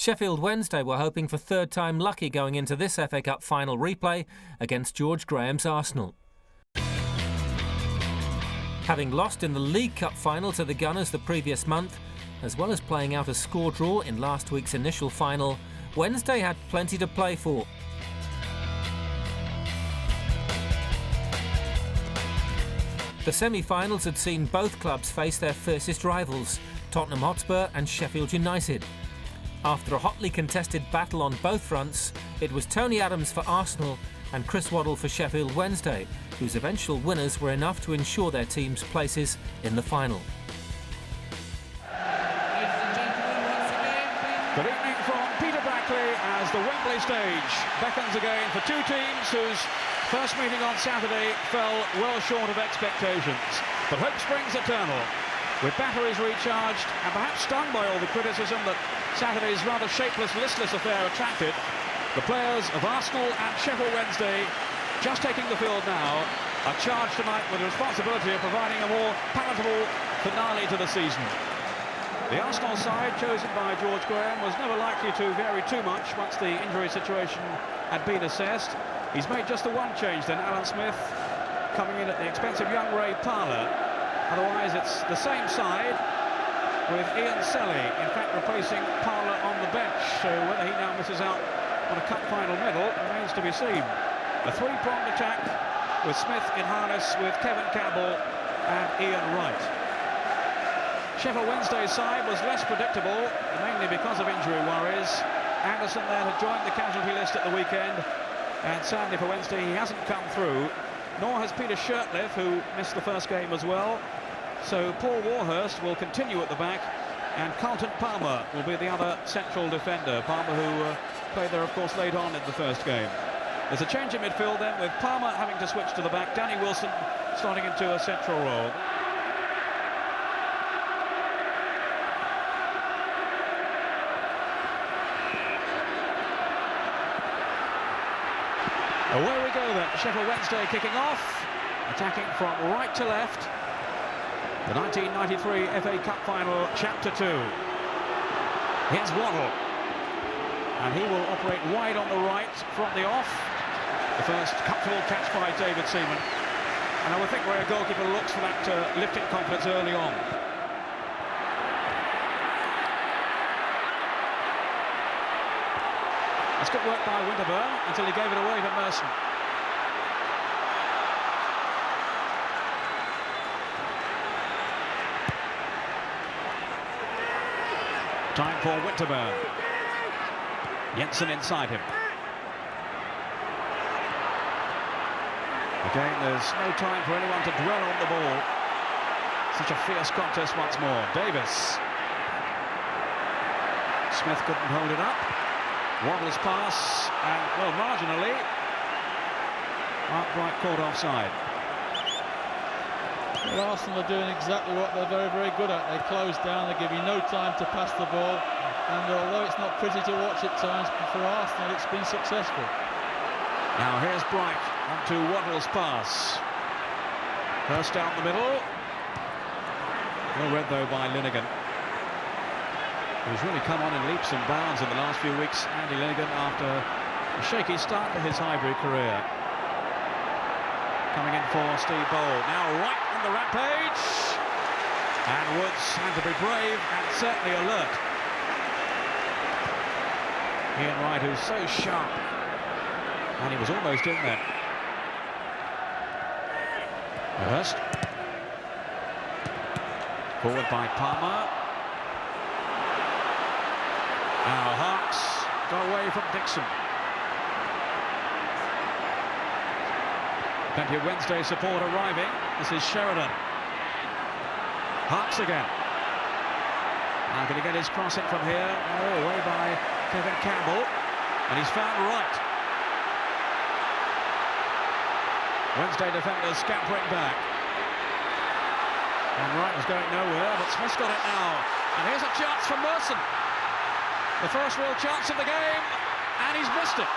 Sheffield Wednesday were hoping for third time lucky going into this FA Cup final replay against George Graham's Arsenal. Having lost in the League Cup final to the Gunners the previous month, as well as playing out a score draw in last week's initial final, Wednesday had plenty to play for. The semi-finals had seen both clubs face their fiercest rivals, Tottenham Hotspur and Sheffield United. After a hotly contested battle on both fronts, it was Tony Adams for Arsenal and Chris Waddle for Sheffield Wednesday, whose eventual winners were enough to ensure their team's places in the final. Good evening from Peter Brackley as the Wembley stage beckons again for two teams whose first meeting on Saturday fell well short of expectations. But hope springs eternal. With batteries recharged and perhaps stung by all the criticism that Saturday's rather shapeless, listless affair attracted, the players of Arsenal and Sheffield Wednesday, just taking the field now, are charged tonight with the responsibility of providing a more palatable finale to the season. The Arsenal side, chosen by George Graham, was never likely to vary too much once the injury situation had been assessed. He's made just the one change then, Alan Smith, coming in at the expense of young Ray Parlour. Otherwise, it's the same side with Ian Selly, in fact, replacing Parlour on the bench. So whether he now misses out on a cup final medal remains to be seen. A three-pronged attack with Smith in harness with Kevin Campbell and Ian Wright. Sheffield Wednesday's side was less predictable, mainly because of injury worries. Anderson there had joined the casualty list at the weekend, and sadly for Wednesday he hasn't come through, nor has Peter Shirtliff, who missed the first game as well. So Paul Warhurst will continue at the back, and Carlton Palmer will be the other central defender. Palmer, who played there, of course, late on in the first game. There's a change in midfield then, with Palmer having to switch to the back, Danny Wilson slotting into a central role. Away we go then, Sheffield Wednesday kicking off, attacking from right to left. The 1993 FA Cup Final, Chapter 2. Here's Waddle. And he will operate wide on the right from the off. The first comfortable catch by David Seaman. And I would think where a goalkeeper looks for that lifting confidence early on. That's good work by Winterburn until he gave it away to Merson. Time for Winterburn. Jensen inside him. Again, there's no time for anyone to dwell on the ball. Such a fierce contest once more. Davis. Smith couldn't hold it up. Waddle's pass, and, well, marginally, Mark Bright caught offside. Well, Arsenal are doing exactly what they're very, very good at. They close down, they give you no time to pass the ball, and although it's not pretty to watch at times, for Arsenal it's been successful. Now here's Bright onto Waddle's pass. First down the middle. Well read though by Linnigan, who's really come on in leaps and bounds in the last few weeks. Andy Linnigan, after a shaky start to his Highbury career. Coming in for Steve Bold. Now right on the rampage. And Woods had to be brave and certainly alert. Ian Wright, who's so sharp. And he was almost in there. Hurst. Forward by Palmer. Now Harks got away from Dixon. Plenty of Wednesday support arriving. This is Sheridan. Harks again. Now can he get his cross in from here? Oh, away by Kevin Campbell. And he's found Wright. Wednesday defenders scampering back. And Wright was going nowhere, but Smith's got it now. And here's a chance for Merson. The first real chance of the game, and he's missed it.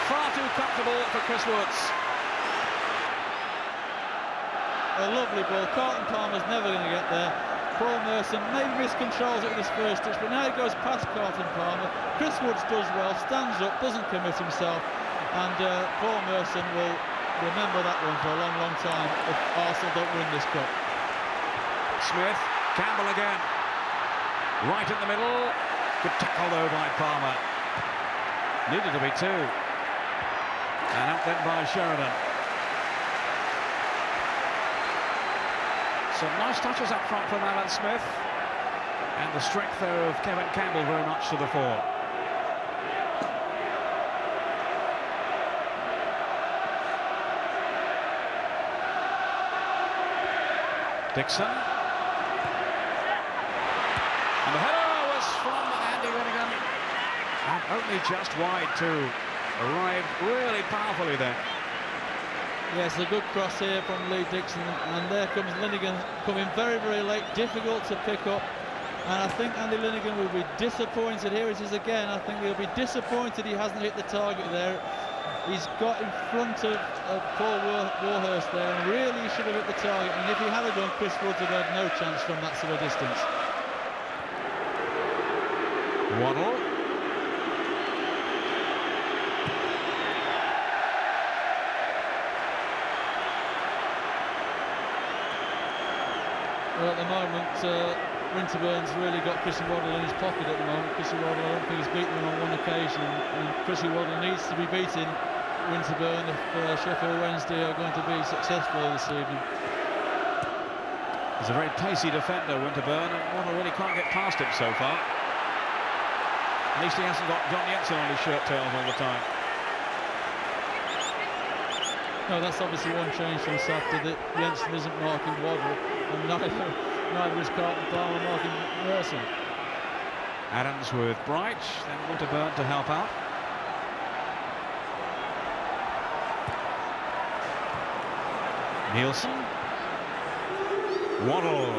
Far too comfortable for Chris Woods. A lovely ball. Carlton Palmer's never going to get there. Paul Merson maybe miscontrols it with his first touch, but now he goes past Carlton Palmer. Chris Woods does well, stands up, doesn't commit himself, and Paul Merson will remember that one for a long, long time if Arsenal don't win this cup. Smith, Campbell again. Right in the middle. Good tackle though by Palmer. Needed to be two. And out then by Sheridan. Some nice touches up front from Alan Smith. And the strength there of Kevin Campbell very much to the fore. Dixon. And the header was from Andy Winnigan. And only just wide too. Arrived really powerfully there. Yes, a good cross here from Lee Dixon, and there comes Linnigan coming very, very late, difficult to pick up. And I think Andy Linnigan will be disappointed. Here it is again. I think he'll be disappointed he hasn't hit the target there. He's got in front of Paul Warhurst there, and really he should have hit the target. And if he had done, Chris Woods would have had no chance from that sort of distance. Waddle. Well, at the moment, Winterburn's really got Chrissy Waddle in his pocket at the moment. Chrissy Waddle, I don't think he's beaten him on one occasion, and Chrissy Waddle needs to be beating Winterburn if Sheffield Wednesday are going to be successful this evening. He's a very pacey defender, Winterburn, and Waddle really can't get past him so far. At least he hasn't got John Jensen on his shirt tails all the time. No, that's obviously one change from Saturday, that Jensen isn't marking Waddle, and neither is Carlton Palmer marking Merson. Adams with Bright, then Winterburn to help out. Nielsen. Waddle.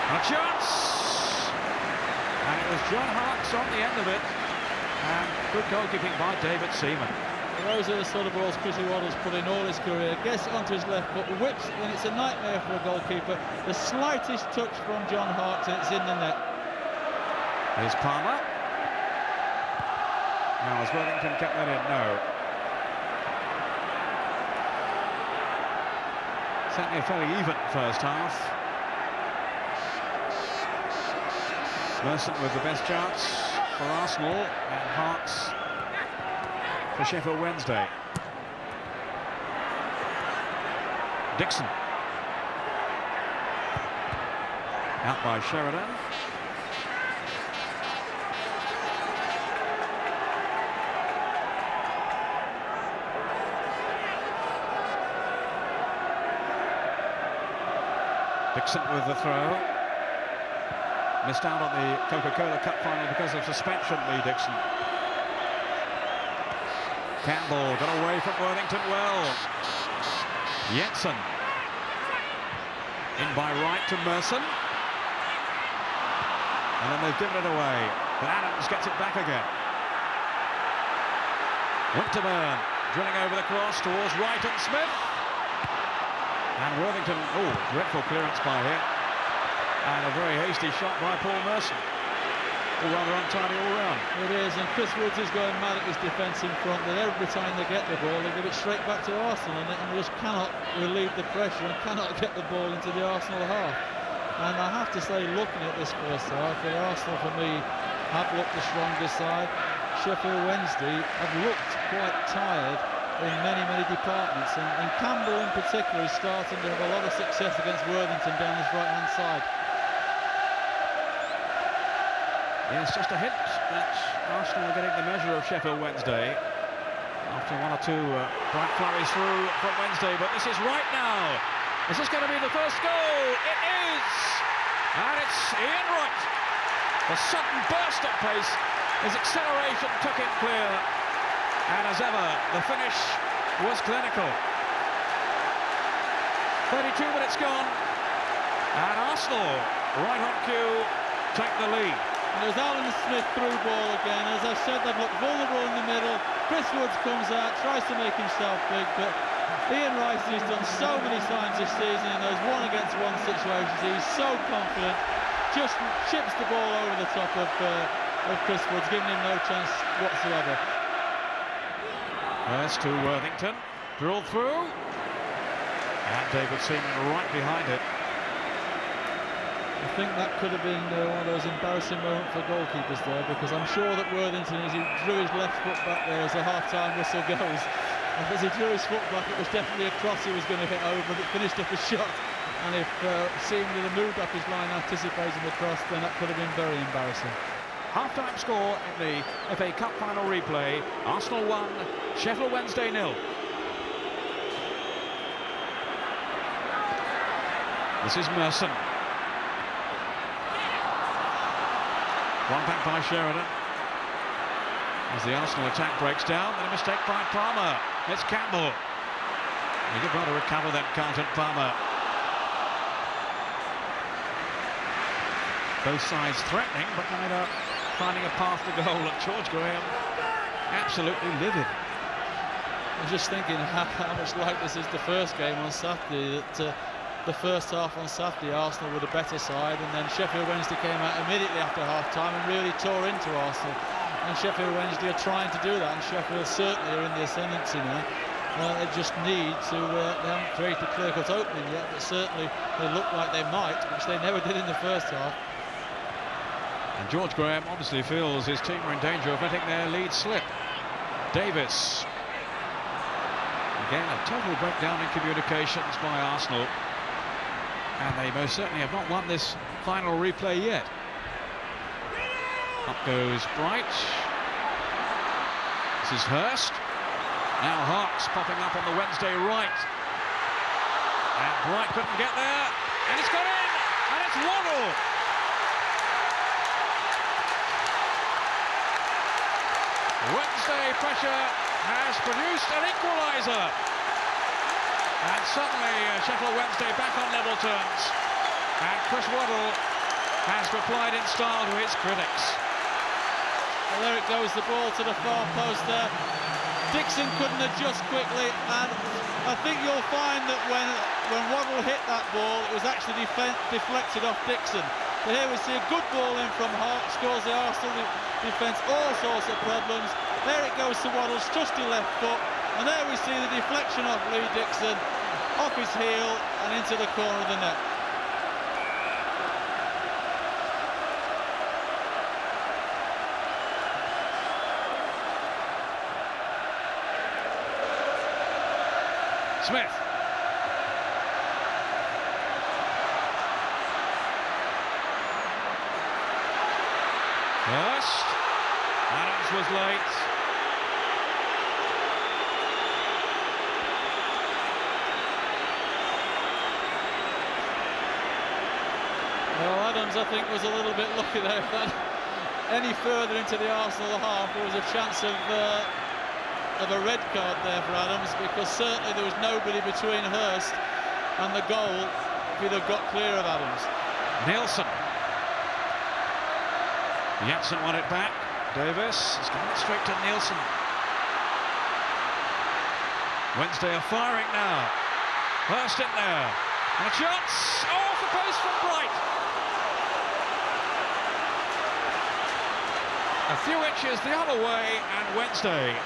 A chance! And it was John Harkes on the end of it. And good goalkeeping by David Seaman. Those are the sort of balls Chrissy Waddle's put in all his career. Gets it onto his left foot, whips, and it's a nightmare for a goalkeeper. The slightest touch from John Harkes, and it's in the net. Here's Palmer. Now, has Worthington kept that in? No. Certainly a fairly even first half. Merson with the best chance for Arsenal, and Harkes for Sheffield Wednesday. Dixon. Out by Sheridan. Dixon with the throw. Missed out on the Coca-Cola Cup final because of suspension, Lee Dixon. Campbell got away from Worthington well. Jensen. In by Wright to Merson. And then they've given it away. But Adams gets it back again. Winterburn drilling over the cross towards Wright and Smith. And Worthington, oh, dreadful clearance by here. And a very hasty shot by Paul Merson. Rather untidy all round. It is, and Chris Woods is going mad at his defence in front. That every time they get the ball, they give it straight back to Arsenal, and they just cannot relieve the pressure and cannot get the ball into the Arsenal half. And I have to say, looking at this first half, the Arsenal for me have looked the stronger side. Sheffield Wednesday have looked quite tired in many, many departments, and Campbell in particular is starting to have a lot of success against Worthington down his right-hand side. Yes, just a hint that Arsenal are getting the measure of Sheffield Wednesday after one or two bright flurries through from Wednesday, but this is right now. Is this going to be the first goal? It is! And it's Ian Wright. The sudden burst of pace, his acceleration took him clear, and as ever, the finish was clinical. 32 minutes gone, and Arsenal, right on cue, take the lead. And there's Alan Smith through ball again. As I've said, they've looked vulnerable in the middle. Chris Woods comes out, tries to make himself big, but Ian Rice, he's done so many times this season in those one-against-one situations. He's so confident, just chips the ball over the top of Chris Woods, giving him no chance whatsoever. That's to Worthington, drilled through, and David Seaman right behind it. I think that could have been one of those embarrassing moments for goalkeepers there, because I'm sure that Worthington, as he drew his left foot back there as the half-time whistle goes, and as he drew his foot back, it was definitely a cross he was going to hit over, and it finished up a shot. And if seemingly the moved up his line anticipating the cross, then that could have been very embarrassing. Half-time score in the FA Cup final replay. Arsenal 1, Sheffield Wednesday 0. This is Merson. One back by Sheridan. As the Arsenal attack breaks down, then a mistake by Palmer. It's Campbell. He did rather recover then, Carlton Palmer. Both sides threatening, but neither finding a path to goal. And George Graham absolutely livid. I'm just thinking how much like this is the first game on Saturday. That the first half on Saturday, Arsenal were the better side, and then Sheffield Wednesday came out immediately after half-time and really tore into Arsenal. And Sheffield Wednesday are trying to do that, and Sheffield certainly are in the ascendancy now. They just need to, they haven't created a clear-cut opening yet, but certainly they look like they might, which they never did in the first half. And George Graham obviously feels his team are in danger of letting their lead slip. Davis. Again, a total breakdown in communications by Arsenal. And they most certainly have not won this final replay yet. Up goes Bright. This is Hurst. Now Harks popping up on the Wednesday right. And Bright couldn't get there. And it's got in! And it's Waddle! Wednesday pressure has produced an equalizer. And suddenly Sheffield Wednesday back on level terms. And Chris Waddle has replied in style to his critics. Well, there it goes, the ball to the far post there. Dixon couldn't adjust quickly, and I think you'll find that when Waddle hit that ball, it was actually deflected off Dixon. But here we see a good ball in from Hart, scores the Arsenal defence all sorts of problems. There it goes to Waddle's trusty left foot, and there we see the deflection of Lee Dixon off his heel and into the corner of the net. Smith. First, Adams was late. Well, Adams, I think, was a little bit lucky there. If that any further into the Arsenal half, there was a chance of a red card there for Adams, because certainly there was nobody between Hurst and the goal if he'd have got clear of Adams. Nielsen. Jensen won it back. Davis has gone straight to Nielsen. Wednesday are firing now. Hurst in there. And a chance. Oh, off the post from Bright. A few inches the other way, and Wednesday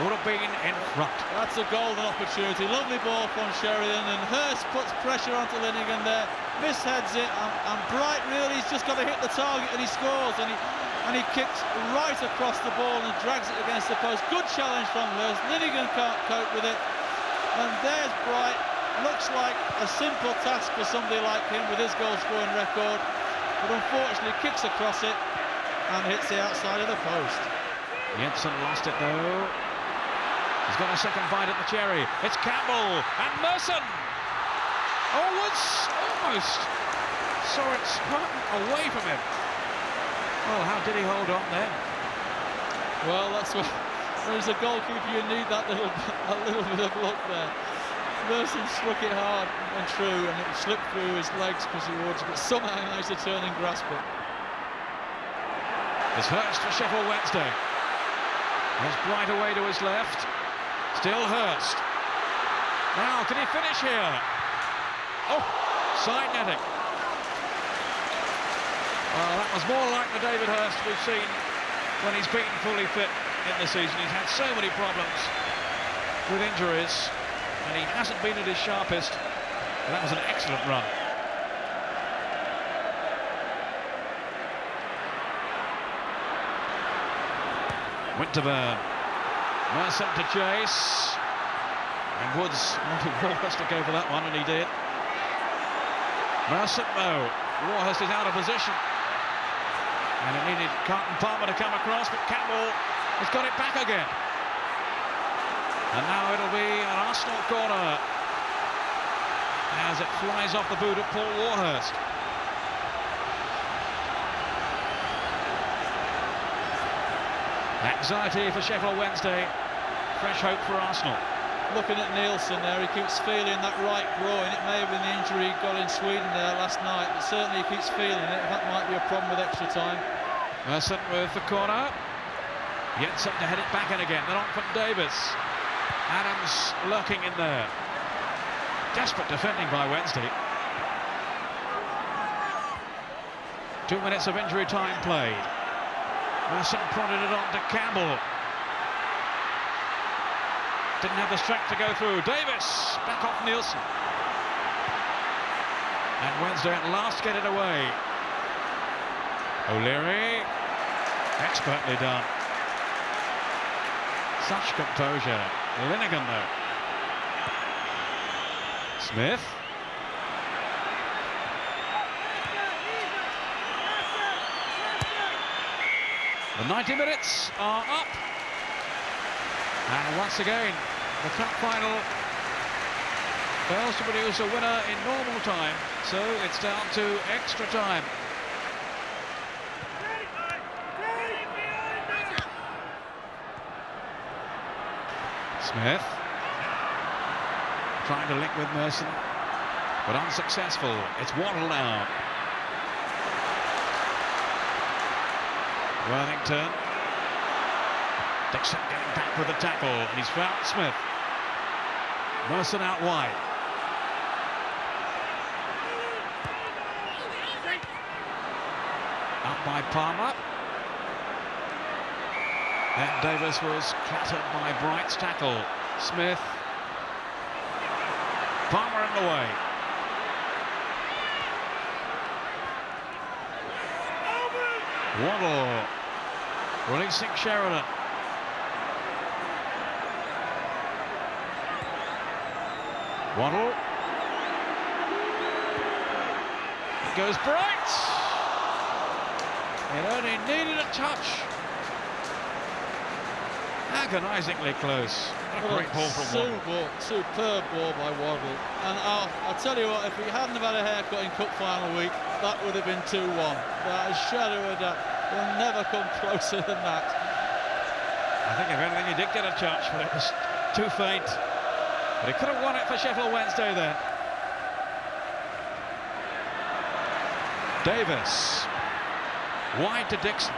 would have been in front. That's a golden opportunity. Lovely ball from Sheridan, and Hurst puts pressure onto Linnigan there. Misheads it, and Bright really has just got to hit the target, and he scores. And he kicks right across the ball and drags it against the post. Good challenge from Hurst. Linnigan can't cope with it. And there's Bright. Looks like a simple task for somebody like him with his goal-scoring record, but unfortunately kicks across it and hits the outside of the post. Jensen lost it though. He's got a second bite at the cherry. It's Campbell and Merson. Oh, Woods almost saw it spurting away from him. Well, how did he hold on then? Well, that's what. As a goalkeeper, you need that little bit of luck there. Merson struck it hard and true, and it slipped through his legs, Chrissy Woods, but somehow he managed to turn and grasp it. It's Hurst for Sheffield Wednesday. There's Bright away to his left. Still Hurst. Now, can he finish here? Oh, side netting. Well, that was more like the David Hurst we've seen when he's been fully fit in the season. He's had so many problems with injuries, and he hasn't been at his sharpest. But that was an excellent run. Winterburn. Merson to chase. And Woods wanted Warhurst to go for that one, and he did. Merson, no. Warhurst is out of position. And it needed Carlton Palmer to come across, but Campbell has got it back again. And now it'll be an Arsenal corner as it flies off the boot of Paul Warhurst. Anxiety for Sheffield Wednesday, fresh hope for Arsenal. Looking at Nielsen there, he keeps feeling that right groin. It may have been the injury he got in Sweden there last night, but certainly he keeps feeling it. That might be a problem with extra time. Merson with the corner. Jensen to head it back in again. Then on from Davis. Adams lurking in there. Desperate defending by Wednesday. 2 minutes of injury time played. Merson prodded it on to Campbell. Didn't have the strength to go through. Davis back off Nielsen. And Wednesday at last get it away. O'Leary, expertly done. Such composure. Linnigan though. Smith. The 90 minutes are up. And once again, the cup final fails to produce a winner in normal time, so it's down to extra time. Smith trying to link with Merson, but unsuccessful. It's Waddle now. Worthington. Dixon getting back with the tackle, and he's found Smith. Merson out wide. Up by Palmer. Then Davis was clattered by Bright's tackle. Smith. Palmer in the way. Waddle releasing Sheridan. Waddle. It goes Bright. It only needed a touch. Agonisingly close. What a great ball from Waddle. Superb ball by Waddle. And I'll tell you what, if he hadn't have had a haircut in Cup final week, that would have been 2-1. That shadow of that will never come closer than that. I think if anything he did get a touch, but it was too faint. But he could have won it for Sheffield Wednesday then. Davis. Wide to Dixon.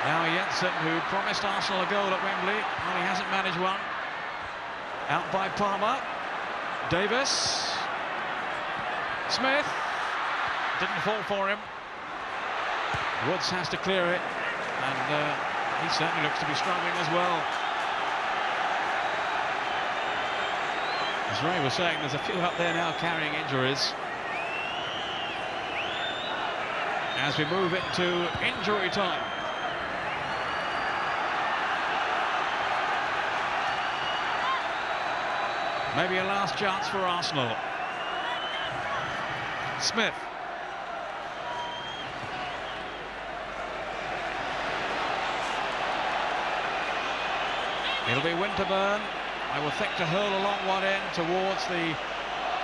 Now Jensen, who promised Arsenal a goal at Wembley, well, he hasn't managed one. Out by Palmer. Davis. Smith. Didn't fall for him. Woods has to clear it, and he certainly looks to be struggling as well. As Ray was saying, there's a few up there now carrying injuries. As we move into injury time. Maybe a last chance for Arsenal. Smith. It'll be Winterburn, I will think, to hurl along one end towards the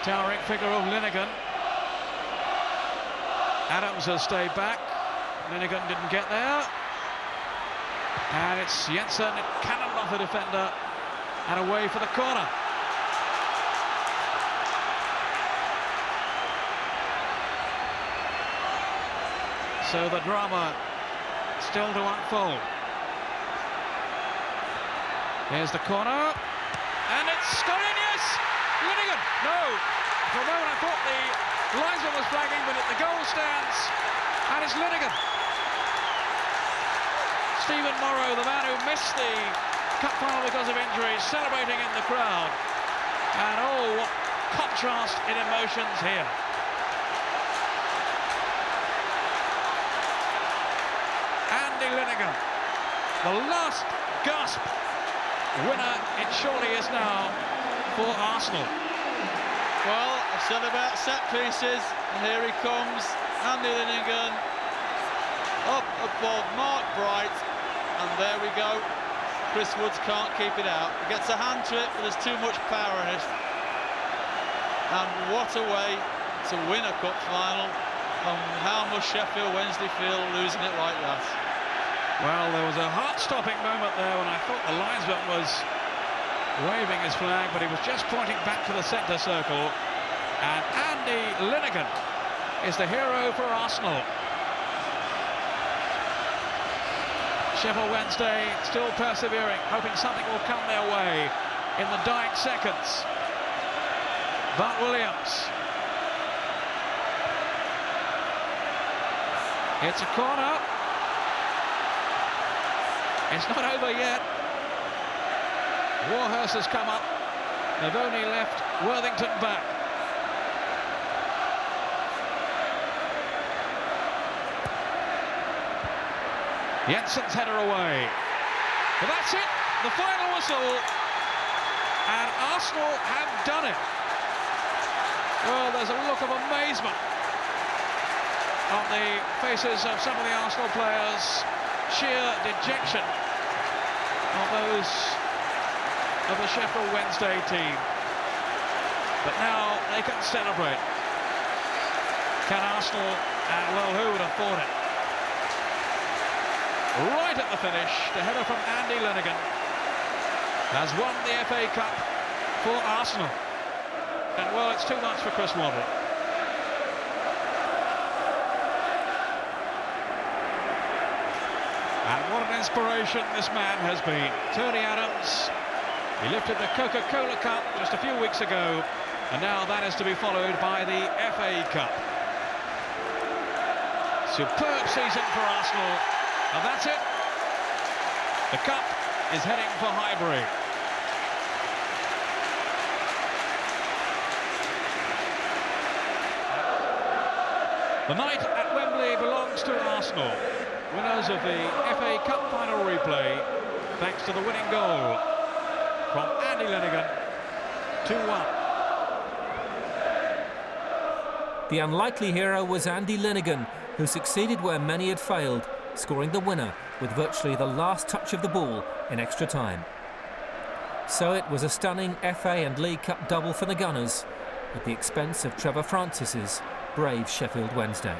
towering figure of Linnigan. Adams has stayed back. Linnigan didn't get there. And it's Jensen, it cannoned off the defender and away for the corner. So the drama still to unfold. Here's the corner, and it's gone in, yes! Linnigan, no! For a moment I thought the linesman was flagging, but at the goal stands, and it's Linnigan. Stephen Morrow, the man who missed the cup final because of injury, celebrating in the crowd. And oh, what contrast in emotions here. Andy Linnigan, the last gasp winner it surely is now for Arsenal. Well, I've said about set pieces, and here he comes, Andy Linnigan, up above Mark Bright, and there we go. Chris Woods can't keep it out. He gets a hand to it, but there's too much power in it. And what a way to win a cup final, and how must Sheffield Wednesday feel losing it like that? Well, there was a heart-stopping moment there when I thought the linesman was waving his flag, but he was just pointing back to the centre circle. And Andy Linnigan is the hero for Arsenal. Sheffield Wednesday still persevering, hoping something will come their way in the dying seconds. But Williams. It's a corner. It's not over yet. Warhurst has come up. They've only left Worthington back. Jensen's header away. But that's it. The final whistle. And Arsenal have done it. Well, there's a look of amazement on the faces of some of the Arsenal players. Sheer dejection of those of the Sheffield Wednesday team. But now they can celebrate. Can Arsenal? And well, who would have thought it? Right at the finish, the header from Andy Linnigan has won the FA Cup for Arsenal. And well, it's too much for Chris Waddle. And what an inspiration this man has been. Tony Adams, he lifted the Coca-Cola Cup just a few weeks ago, and now that is to be followed by the FA Cup. Superb season for Arsenal, and that's it. The cup is heading for Highbury. The night at Wembley belongs to Arsenal. Winners of the FA Cup final replay, thanks to the winning goal from Andy Linnigan, 2-1. The unlikely hero was Andy Linnigan, who succeeded where many had failed, scoring the winner with virtually the last touch of the ball in extra time. So it was a stunning FA and League Cup double for the Gunners, at the expense of Trevor Francis's brave Sheffield Wednesday.